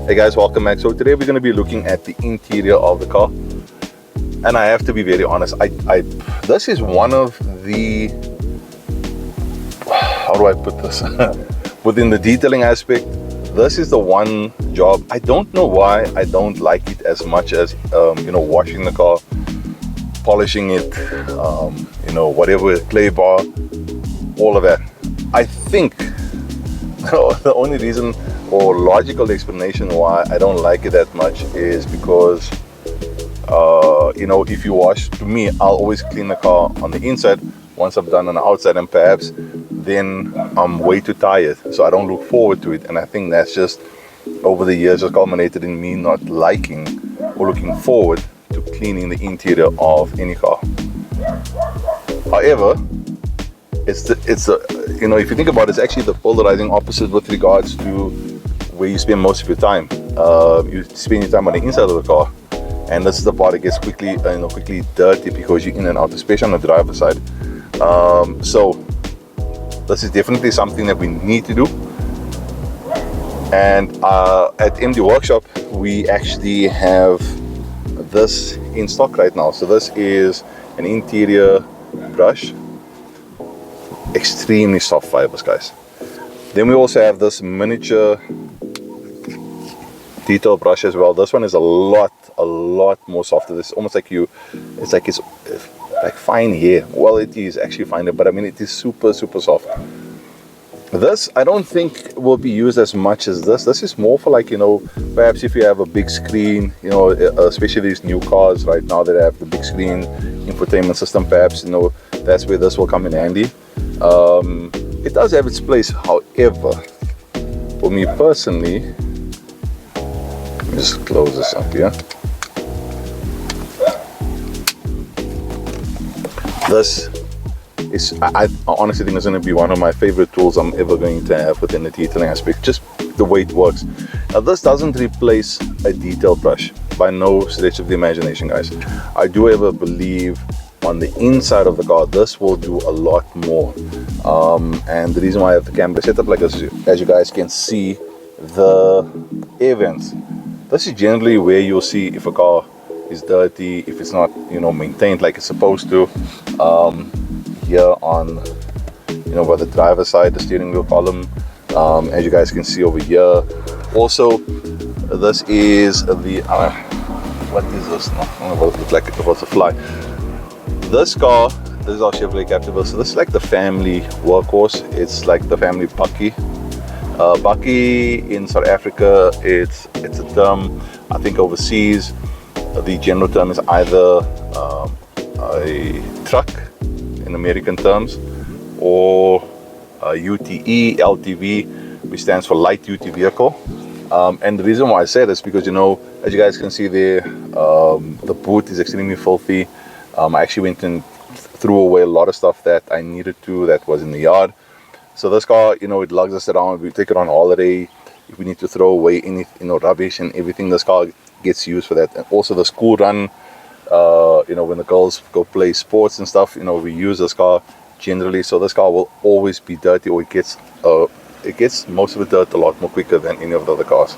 Hey guys, welcome back. So today we're going to be looking at the interior of the car, and I have to be very honest, this is one of the, how do I put this, within the detailing aspect, this is the one job. I don't know why I don't like it as much as washing the car, polishing it, whatever, clay bar, all of that. I think the only reason or logical explanation why I don't like it that much is because if you wash, to me, I'll always clean the car on the inside once I've done on the outside, and perhaps then I'm way too tired, so I don't look forward to it. And I think that's just over the years just culminated in me not liking or looking forward to cleaning the interior of any car. However, if you think about it, it's actually the polarizing opposite with regards to where you spend most of your time. You spend your time on the inside of the car, and this is the part that gets quickly dirty because you're in and out, especially on the driver's side. So this is definitely something that we need to do. And at MD Workshop, we actually have this in stock right now. So this is an interior brush, extremely soft fibers, guys. Then we also have this miniature detail brush as well. This one is a lot more softer. This almost like it's like fine hair. Well, it is actually finer, but I mean, it is super soft. This I don't think will be used as much as this. This is more for, like, perhaps if you have a big screen, especially these new cars right now that have the big screen infotainment system, perhaps that's where this will come in handy. It does have its place. However, for me personally, let me just close this up here. This is, I honestly think, it's going to be one of my favorite tools I'm ever going to have within the detailing aspect, just the way it works. Now, this doesn't replace a detail brush by no stretch of the imagination, guys. I do ever believe on the inside of the car, this will do a lot more. And the reason why I have the camera set up like this, as you guys can see, the air vents. This is generally where you'll see if a car is dirty, if it's not, maintained like it's supposed to. Here on, by the driver's side, the steering wheel column, as you guys can see over here. Also, this is the, what is this? I don't know what it looks like. It was a fly. This car, this is our Chevrolet Captiva. So this is like the family workhorse. It's like the family bakkie. Bakkie in South Africa, it's a term. I think overseas, the general term is either a truck in American terms, or UTE, LTV, which stands for light duty vehicle. And the reason why I say this is because, as you guys can see there, the boot is extremely filthy. I actually went and threw away a lot of stuff that I needed to, that was in the yard. So this car, it lugs us around. We take it on holiday. If we need to throw away any, rubbish and everything, this car gets used for that. And also the school run, when the girls go play sports and stuff, we use this car generally. So this car will always be dirty, or it gets most of the dirt a lot more quicker than any of the other cars.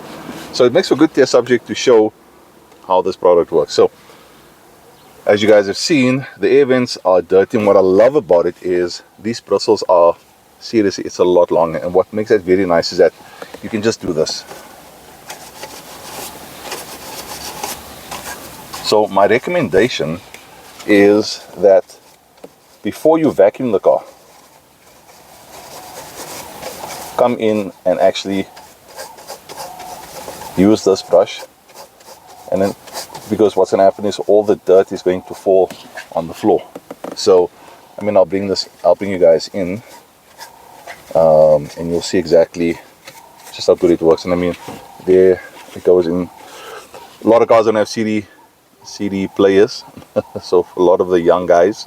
So it makes for a good test subject to show how this product works. So as you guys have seen, the air vents are dirty, and what I love about it is these bristles are, seriously, it's a lot longer. And what makes that very nice is that you can just do this. So my recommendation is that before you vacuum the car, come in and actually use this brush, and then, because what's going to happen is all the dirt is going to fall on the floor. So I'll bring you guys in, and you'll see exactly just how good it works. And there it goes in. A lot of cars don't have CD players, so for a lot of the young guys,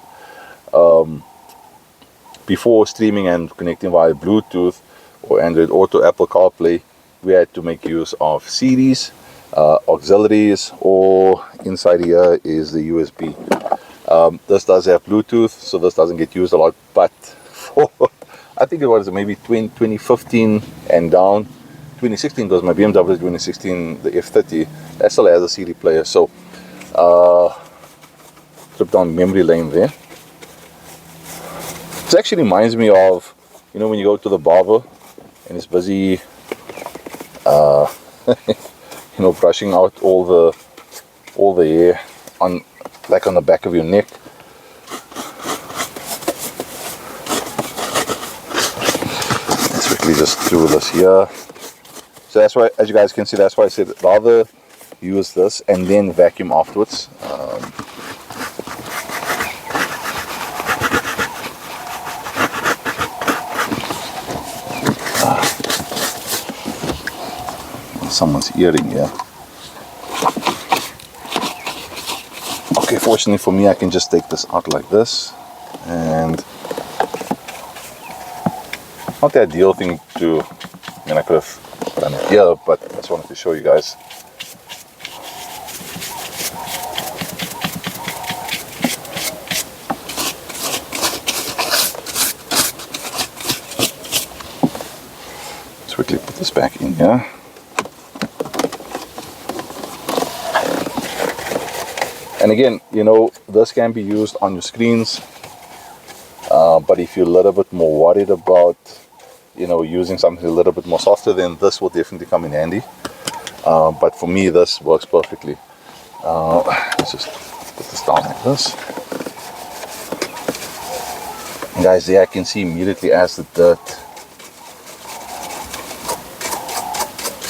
before streaming and connecting via Bluetooth or Android Auto, Apple CarPlay, we had to make use of CDs, auxiliaries, or inside here is the USB. This does have Bluetooth, so this doesn't get used a lot, but for, I think it was maybe 2015 and down, 2016, because my BMW 2016, the F30, that still has a CD player. So trip down memory lane there. It actually reminds me of, you know, when you go to the barber and he's busy you know, brushing out all the hair on, like on the back of your neck. Let's quickly just do this here. So that's why, as you guys can see, that's why I said rather use this and then vacuum afterwards. Someone's earring here. Okay, fortunately for me, I can just take this out like this, and not the ideal thing to, I mean, I could have done it here, but I just wanted to show you guys. Let's quickly put this back in here. And again, you know, this can be used on your screens, but if you're a little bit more worried about, you know, using something a little bit more softer, then this will definitely come in handy. But for me, this works perfectly. Let's just put this down like this. And guys, there I can see immediately as the dirt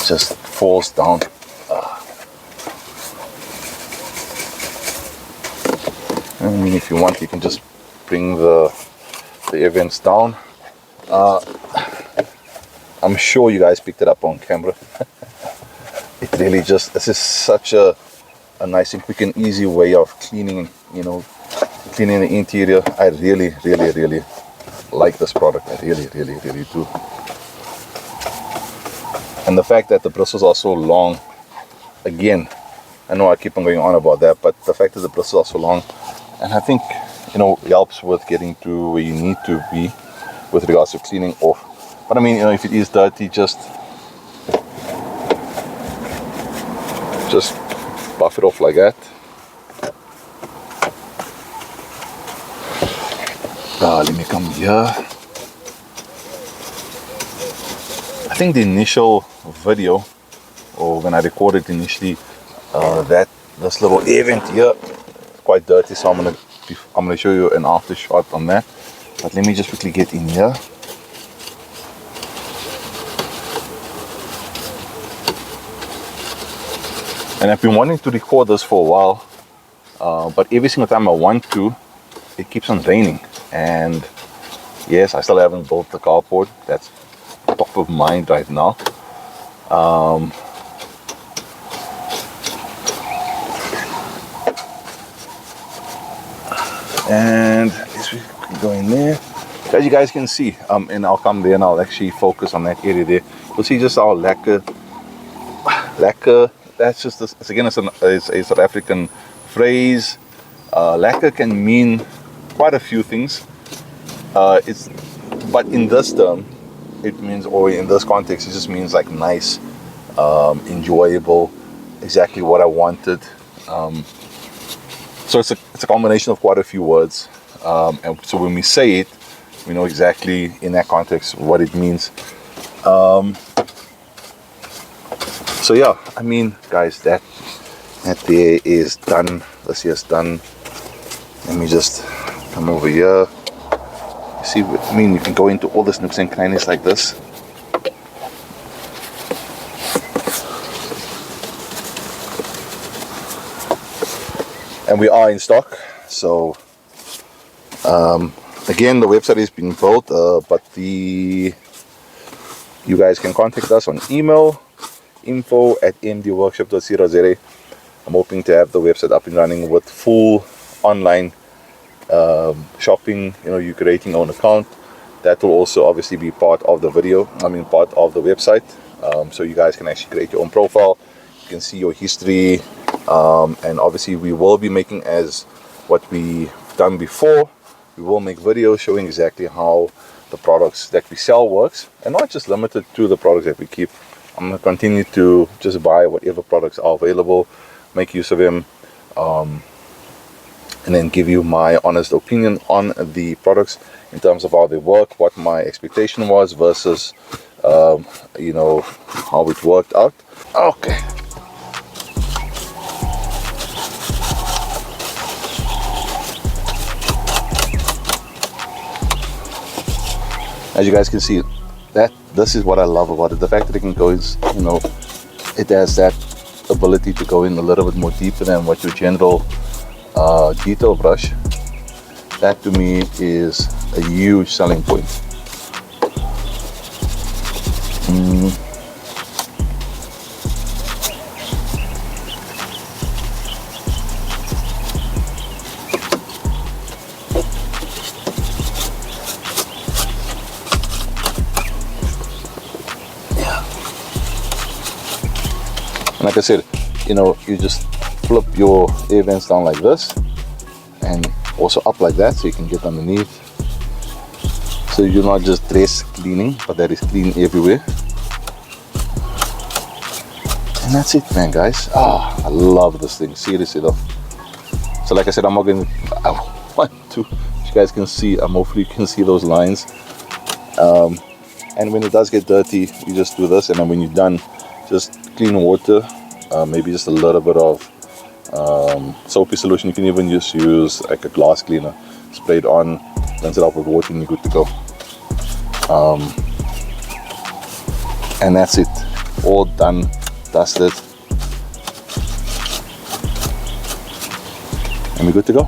just falls down. I mean, if you want, you can just bring the air vents down. I'm sure you guys picked it up on camera. It really just, this is such a nice and quick and easy way of cleaning, you know, cleaning the interior. I really like this product. I really do. And the fact that the bristles are so long, again, I know I keep on going on about that, but the fact that the bristles are so long, and I think, you know, helps with getting to where you need to be with regards to cleaning off. But I mean, you know, if it is dirty, just buff it off like that. Let me come here. I think the initial video, or when I recorded initially, this little air vent here, quite dirty, so I'm gonna show you an after shot on that. But let me just quickly get in here. And I've been wanting to record this for a while, but every single time I want to, it keeps on raining. And yes, I still haven't built the carport. That's top of mind right now. And let's go in there. As you guys can see, and I'll come there and I'll actually focus on that area there. You'll see just our lacquer. That's just this, again, it's a South African phrase. Lacquer can mean quite a few things. But in this term, it means, or in this context, it just means like nice, enjoyable, exactly what I wanted. So it's a combination of quite a few words, and so when we say it, we know exactly in that context what it means. So yeah, I mean, guys, that there is done. This here is done. Let me just come over here. You see, I mean, you can go into all this nooks and crannies like this. And we are in stock. So again, the website has been built, but you guys can contact us on email, info@mdworkshop.co.za. I'm hoping to have the website up and running with full online shopping. You know, you creating your own account. That will also obviously be part of the video. I mean, part of the website. So you guys can actually create your own profile. You can see your history. And obviously we will be making, as what we've done before, we will make videos showing exactly how the products that we sell works, and not just limited to the products that we keep I'm going to continue to just buy whatever products are available, make use of them, and then give you my honest opinion on the products in terms of how they work, what my expectation was versus you know, how it worked out. Okay. As you guys can see, this is what I love about it. The fact that it can go is, you know, it has that ability to go in a little bit more deeper than what your general detail brush. That to me is a huge selling point. And like I said, you know, you just flip your air vents down like this and also up like that so you can get underneath. So you're not just dress cleaning, but that is clean everywhere. And that's it, man, guys. I love this thing, seriously though. So like I said, I want to, as you guys can see, hopefully you can see those lines. And when it does get dirty, you just do this, and then when you're done, just clean water, maybe just a little bit of soapy solution. You can even just use like a glass cleaner, spray it on, rinse it out with water, and you're good to go. And that's it, all done, dusted, and we're good to go.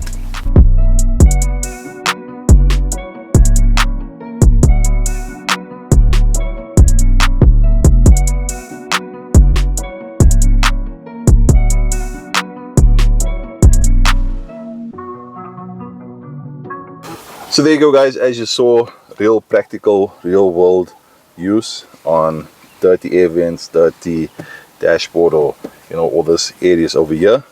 So there you go, guys. As you saw, real practical, real world use on dirty air vents, dirty dashboard, or you know, all these areas over here.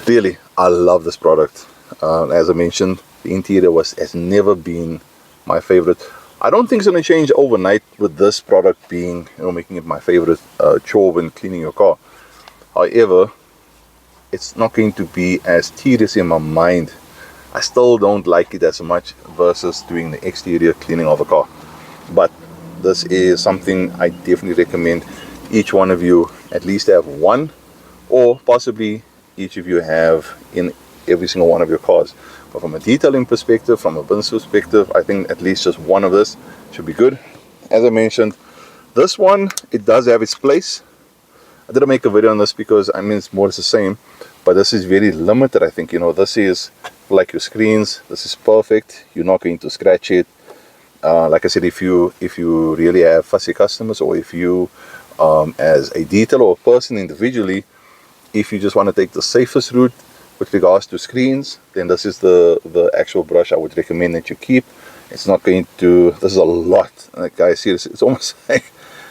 Really, I love this product. As I mentioned, the interior has never been my favorite. I don't think it's going to change overnight with this product being, you know, making it my favorite chore when cleaning your car. However, it's not going to be as tedious in my mind. I still don't like it as much versus doing the exterior cleaning of a car. But this is something I definitely recommend each one of you at least have one, or possibly each of you have in every single one of your cars. But from a detailing perspective, from a business perspective, I think at least just one of this should be good. As I mentioned, this one, it does have its place. I didn't make a video on this because I mean it's more or less the same, but this is very limited. I think, you know, this is like your screens. This is perfect. You're not going to scratch it. Like I said, if you really have fussy customers, or if you as a detailer or person individually, if you just want to take the safest route with regards to screens, then this is the actual brush I would recommend that you keep. It's not going to, this is a lot, like guys, seriously, it's almost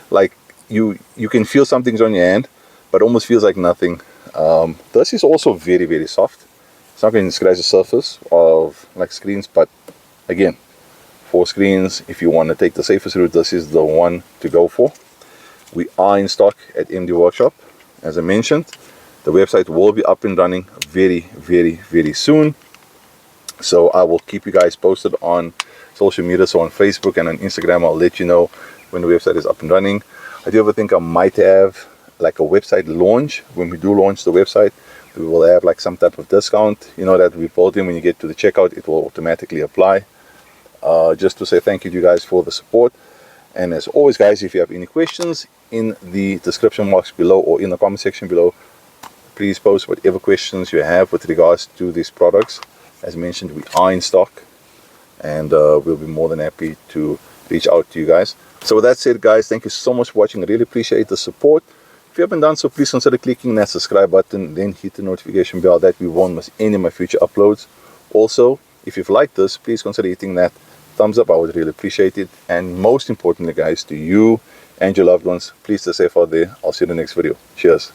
like you can feel something's on your hand, but almost feels like nothing. This is also very, very soft. It's not going to scratch the surface of like screens, but again, for screens, if you want to take the safest route, this is the one to go for. We are in stock at MD Workshop. As I mentioned, the website will be up and running very, very, very soon. So I will keep you guys posted on social media. So on Facebook and on Instagram, I'll let you know when the website is up and running. I do ever think I might have like a website launch. When we do launch the website, we will have like some type of discount, you know, that we built in. When you get to the checkout, it will automatically apply. Just to say thank you to you guys for the support. And as always, guys, if you have any questions, in the description box below or in the comment section below, please post whatever questions you have with regards to these products. As mentioned, we are in stock, and we'll be more than happy to reach out to you guys. So with that said, guys, thank you so much for watching. I really appreciate the support. If you haven't done so, please consider clicking that subscribe button, then hit the notification bell that we won't miss any of my future uploads. Also, if you've liked this, please consider hitting that thumbs up. I would really appreciate it. And most importantly, guys, to you and your loved ones, please stay safe out there. I'll see you in the next video. Cheers.